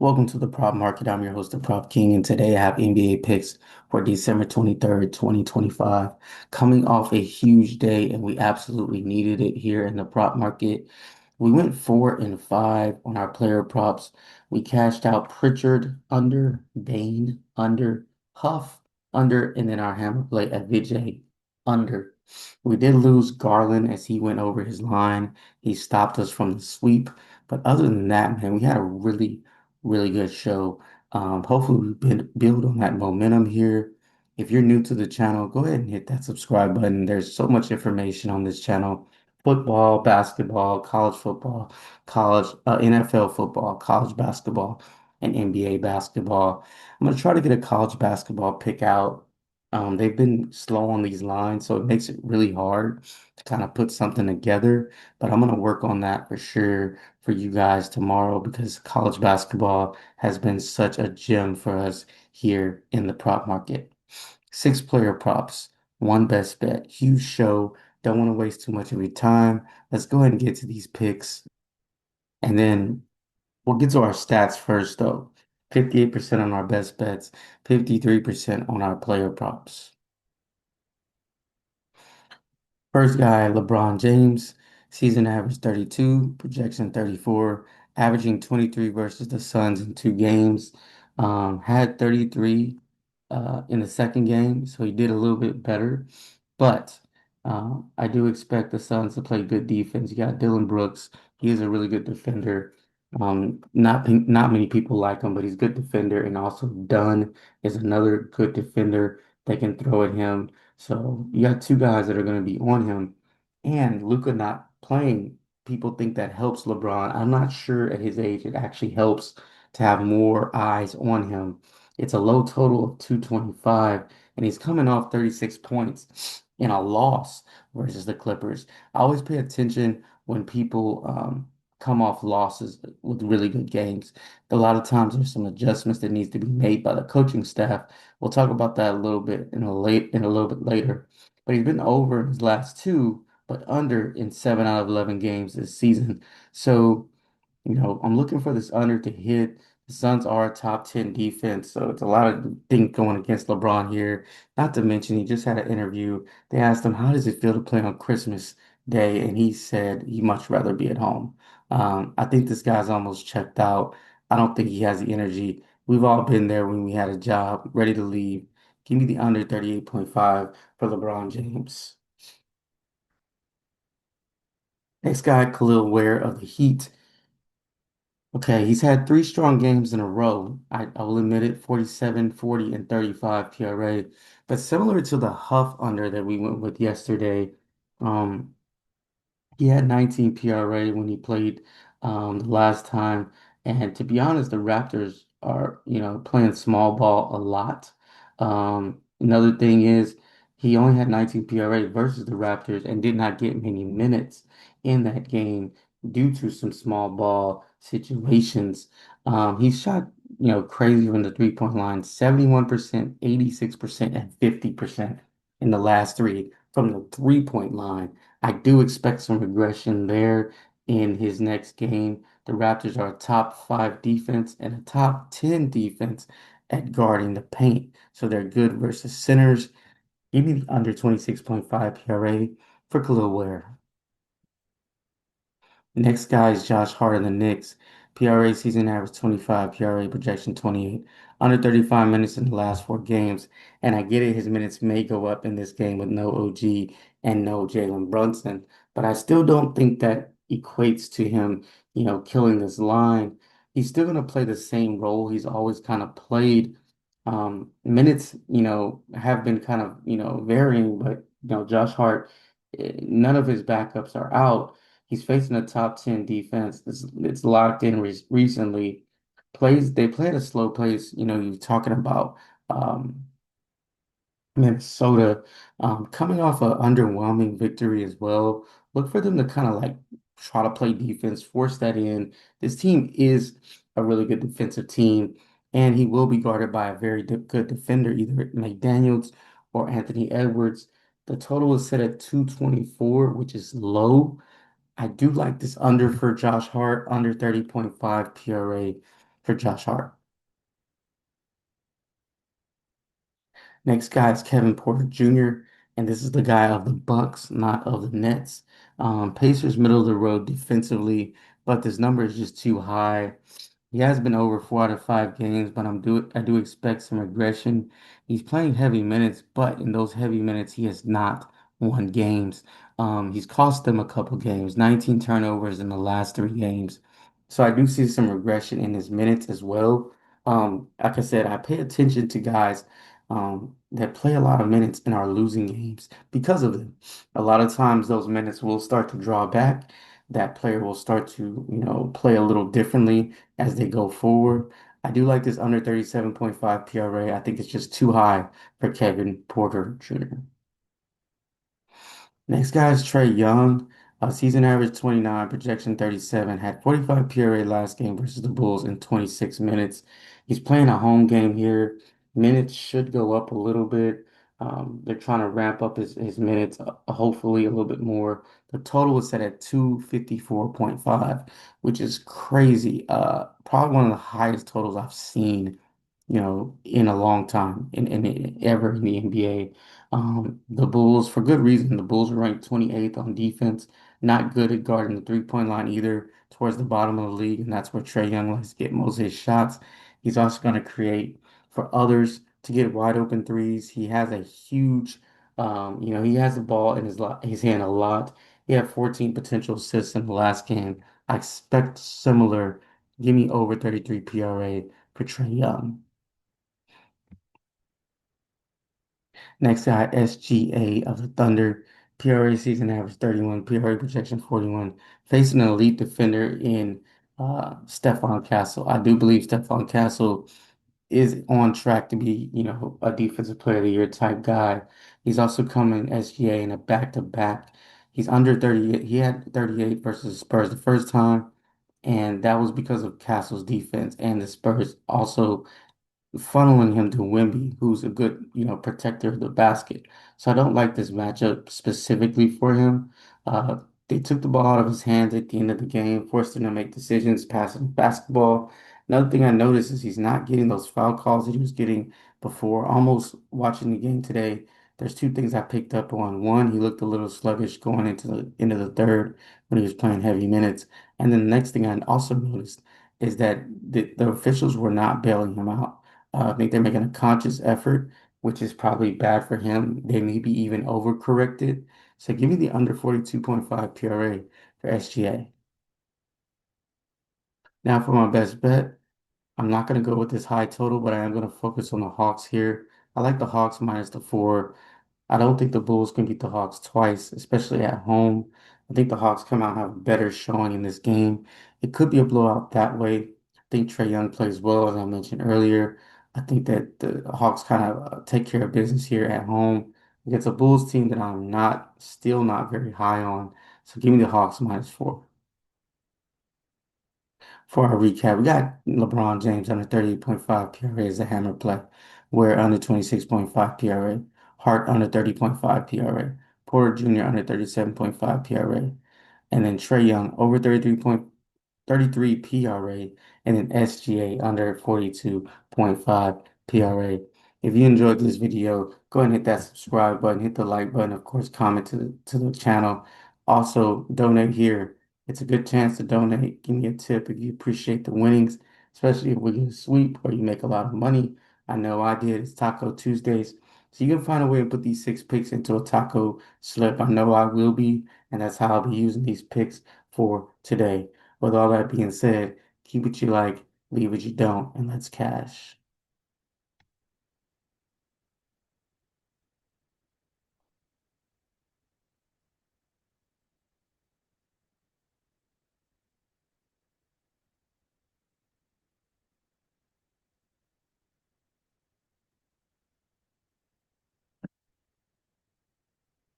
Welcome to the Prop Market. I'm your host, the Prop King, and today I have NBA picks for December 23rd, 2025. Coming off a huge day, and we absolutely needed it here in the prop market. We went 4 and 5 on our player props. We cashed out Pritchard under, Bain under, Huff under, and then our hammer play at Vijay under. We did lose Garland as he went over his line. He stopped us from the sweep. But other than that, man, we had a really good show. Hopefully we build on that momentum here. If you're new to the channel, go ahead and hit that subscribe button. There's so much information on this channel. Football, basketball, college football, college NFL football, college basketball, and NBA basketball. I'm gonna try to get a college basketball pick out. They've been slow on these lines, so it makes it really hard to kind of put something together. But I'm gonna work on that for sure for you guys tomorrow because college basketball has been such a gem for us here in the prop market. 6 player props, one best bet, huge show. Don't want to waste too much of your time. Let's go ahead and get to these picks. And then we'll get to our stats first, though. 58% on our best bets, 53% on our player props. First guy, LeBron James, season average 32, projection 34, averaging 23 versus the Suns in 2 games. Had 33 in the second game, so he did a little bit better. But I do expect the Suns to play good defense. You got Dylan Brooks. He is a really good defender. Not many people like him, but he's a good defender. And also Dunn is another good defender. They can throw at him. So you got 2 guys that are going to be on him. And Luka not playing, people think that helps LeBron. I'm not sure at his age it actually helps to have more eyes on him. It's a low total of 225, and he's coming off 36 points in a loss versus the Clippers. I always pay attention when people come off losses with really good games. A lot of times there's some adjustments that needs to be made by the coaching staff. We'll talk about that a little bit in a little bit later. But he's been over in his last 2, but under in 7 out of 11 games this season. So I'm looking for this under to hit. The Suns are a top 10 defense, so it's a lot of things going against LeBron here. Not to mention, he just had an interview. They asked him, how does it feel to play on Christmas Day? And he said he'd much rather be at home. I think this guy's almost checked out. I don't think he has the energy. We've all been there when we had a job, ready to leave. Give me the under 38.5 for LeBron James. Next guy, Khalil Ware of the Heat. Okay, he's had 3 strong games in a row. I will admit it, 47, 40, and 35 PRA. But similar to the Huff under that we went with yesterday, um, he had 19 PRA when he played the last time. And to be honest, the Raptors are, playing small ball a lot. Another thing is he only had 19 PRA versus the Raptors and did not get many minutes in that game due to some small ball situations. He shot, crazy from the 3-point line, 71%, 86%, and 50% in the last 3 from the 3-point line. I do expect some regression there in his next game. The Raptors are a top 5 defense and a top 10 defense at guarding the paint. So they're good versus centers. Give me the under 26.5 PRA for Khalil Ware. Next guy is Josh Hart of the Knicks. PRA season average 25, PRA projection 28. Under 35 minutes in the last 4 games. And I get it, his minutes may go up in this game with no OG and no Jalen Brunson. But I still don't think that equates to him, killing this line. He's still going to play the same role he's always kind of played. Minutes, have been kind of, varying, but, Josh Hart, none of his backups are out. He's facing a top 10 defense. It's locked in recently. They play at a slow pace. You're talking about um, Minnesota coming off an underwhelming victory as well. Look for them to kind of like try to play defense, force that in. This team is a really good defensive team, and he will be guarded by a very good defender, either McDaniels or Anthony Edwards. The total is set at 224, which is low. I do like this under for Josh Hart, under 30.5 PRA. for Josh Hart. Next guy is Kevin Porter Jr., and this is the guy of the Bucks, not of the Nets. Pacers middle of the road defensively, but this number is just too high. He has been over 4 out of 5 games, but I do expect some regression. He's playing heavy minutes, but in those heavy minutes, he has not won games. He's cost them a couple games, 19 turnovers in the last 3 games. So I do see some regression in his minutes as well. Like I said, I pay attention to guys that play a lot of minutes and are losing games because of them. A lot of times those minutes will start to draw back. That player will start to, play a little differently as they go forward. I do like this under 37.5 PRA. I think it's just too high for Kevin Porter Jr. Next guy is Trey Young. Season average 29, projection 37, had 45 PRA last game versus the Bulls in 26 minutes. He's playing a home game here. Minutes should go up a little bit. They're trying to ramp up his minutes, hopefully a little bit more. The total is set at 254.5, which is crazy. Probably one of the highest totals I've seen, in a long time in ever in the NBA. The Bulls, for good reason, the Bulls are ranked 28th on defense, not good at guarding the three-point line either, towards the bottom of the league, and that's where Trey Young likes to get most of his shots. He's also going to create for others to get wide open threes. He has a huge, he has the ball in his hand a lot. He had 14 potential assists in the last game. I expect similar. Give me over 33 PRA for Trey Young. Next guy, SGA of the Thunder. PRA season average 31, PRA projection 41. Facing an elite defender in Stephon Castle. I do believe Stephon Castle is on track to be, a defensive player of the year type guy. He's also coming SGA in a back-to-back. He's under 38. He had 38 versus Spurs the first time, and that was because of Castle's defense. And the Spurs also funneling him to Wemby, who's a good, protector of the basket. So I don't like this matchup specifically for him. Uh, they took the ball out of his hands at the end of the game, forced him to make decisions, passing the basketball. Another thing I noticed is he's not getting those foul calls that he was getting before. Almost watching the game today, there's two things I picked up on. One, he looked a little sluggish going into the end of the third when he was playing heavy minutes. And then the next thing I also noticed is that the officials were not bailing him out. I think they're making a conscious effort, which is probably bad for him. They may be even overcorrected. So give me the under 42.5 PRA for SGA. Now for my best bet, I'm not going to go with this high total, but I am going to focus on the Hawks here. I like the Hawks minus the 4. I don't think the Bulls can beat the Hawks twice, especially at home. I think the Hawks come out and have a better showing in this game. It could be a blowout that way. I think Trey Young plays well, as I mentioned earlier. I think that the Hawks kind of take care of business here at home against a Bulls team that I'm still not very high on. So give me the Hawks minus 4. For our recap, we got LeBron James under 38.5 PRA as a hammer play. Ware under 26.5 PRA. Hart under 30.5 PRA. Porter Jr. under 37.5 PRA. And then Trey Young over 33 PRA. And then SGA under 42.5 PRA. If you enjoyed this video, go ahead and hit that subscribe button, hit the like button, of course, comment to the channel. Also, donate here. It's a good chance to donate. Give me a tip if you appreciate the winnings, especially if we get a sweep or you make a lot of money. I know I did. It's Taco Tuesdays. So you can find a way to put these 6 picks into a taco slip. I know I will be, and that's how I'll be using these picks for today. With all that being said, keep what you like, leave what you don't, and let's cash.